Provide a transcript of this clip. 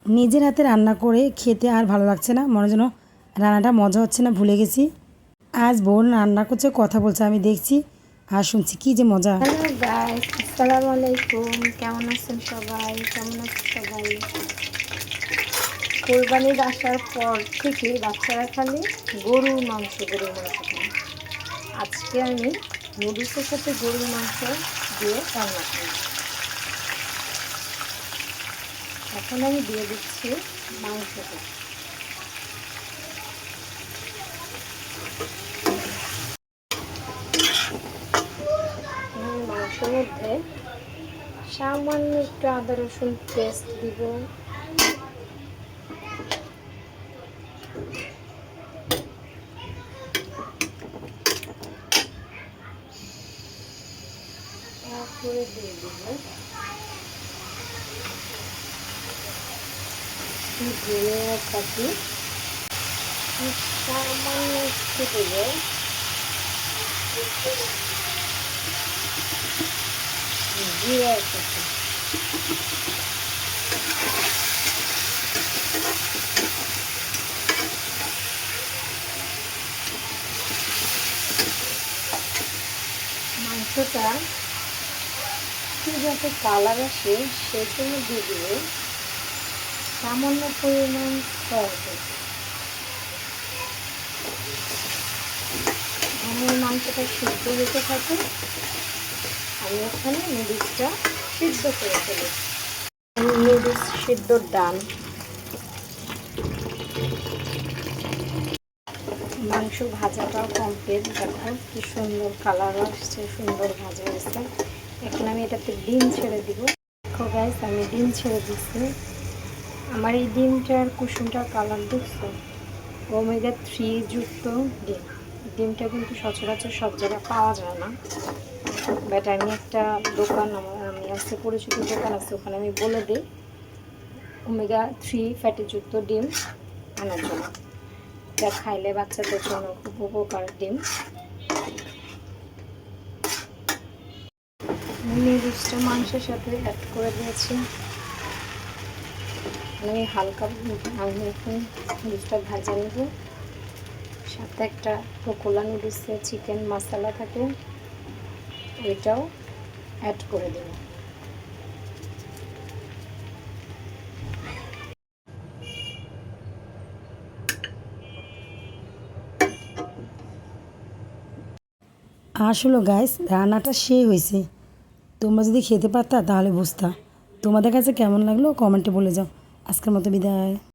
নিজের হাতে রান্না করে খেতে আর ভালো লাগছে না, মনে যেন রান্নাটা মজা হচ্ছে না, ভুলে গেছি। আজ বোন রান্না করছে, কথা বলছে, আমি দেখছি আর শুনছি, কি যে মজা। হ্যালো গাইস, আসসালামু আলাইকুম। কেমন আছেন সবাই? কেমন আছে সবাই? কোরবানির আসার পর থেকে বাচ্চারা খালি গরুর মাংস খায়। আজকে আমি নুডলসের সাথে গরুর মাংস দিয়ে রান্না করি। এখন আমি দিয়ে দিচ্ছি মাংসটা। মাংসের মধ্যে সামান্য একটু আদা রসুন পেস্ট দিব, তারপরে দিয়ে দিব ধনিয়া পাতি, সামান্য একটু দেব জিরা পাতি, মাংসটা একটু যাতে কালার আসে সেজন্য দিয়ে দেবো সামান্য পরিমাণ সল্ট। আমার মাংসটা সিদ্ধ হতে থাকে, আমি এখানে নুডলসটা সিদ্ধ করে ফেলি। নুডলস সিদ্ধ ডান। মাংস ভাজাটাও কমপ্লিট। দেখো কি সুন্দর কালার আসছে, সুন্দর ভাজা হয়েছে। এখন আমি এটাতে ডিম ছেড়ে দিব। দেখো গাইস, আমি ডিম ছেড়ে দিচ্ছি। আমার এই ডিমটার কুসুমটার কালার দেখছো, ওমেগা 3 যুক্ত ডিম। ডিমটা কিন্তু সচরাচর সব জায়গায় পাওয়া যায় না, বাট আমি একটা দোকান, আমি আসতে পরিচিত দোকান আছে, ওখানে আমি বলে দিই ওমেগা 3 ফ্যাটিযুক্ত ডিম আনার জন্য। এটা খাইলে বাচ্চাদের জন্য খুব উপকার ডিম। নুডলসটা মাংসের সাথে অ্যাড করে দিয়েছি। আমি হালকা আমি এখন নুডলসটা ভাজা নেব। সাথে একটা কোকোলা নুডলসে চিকেন মশলা থাকে, ওইটাও অ্যাড করে দেব। আসলে গাইস, রান্নাটা সেই হয়েছে, তোমরা যদি খেতে পারতা তাহলে বুঝতা। তোমাদের কাছে কেমন লাগলো কমেন্টে বলে যাও। আজকের মতো বিদায়।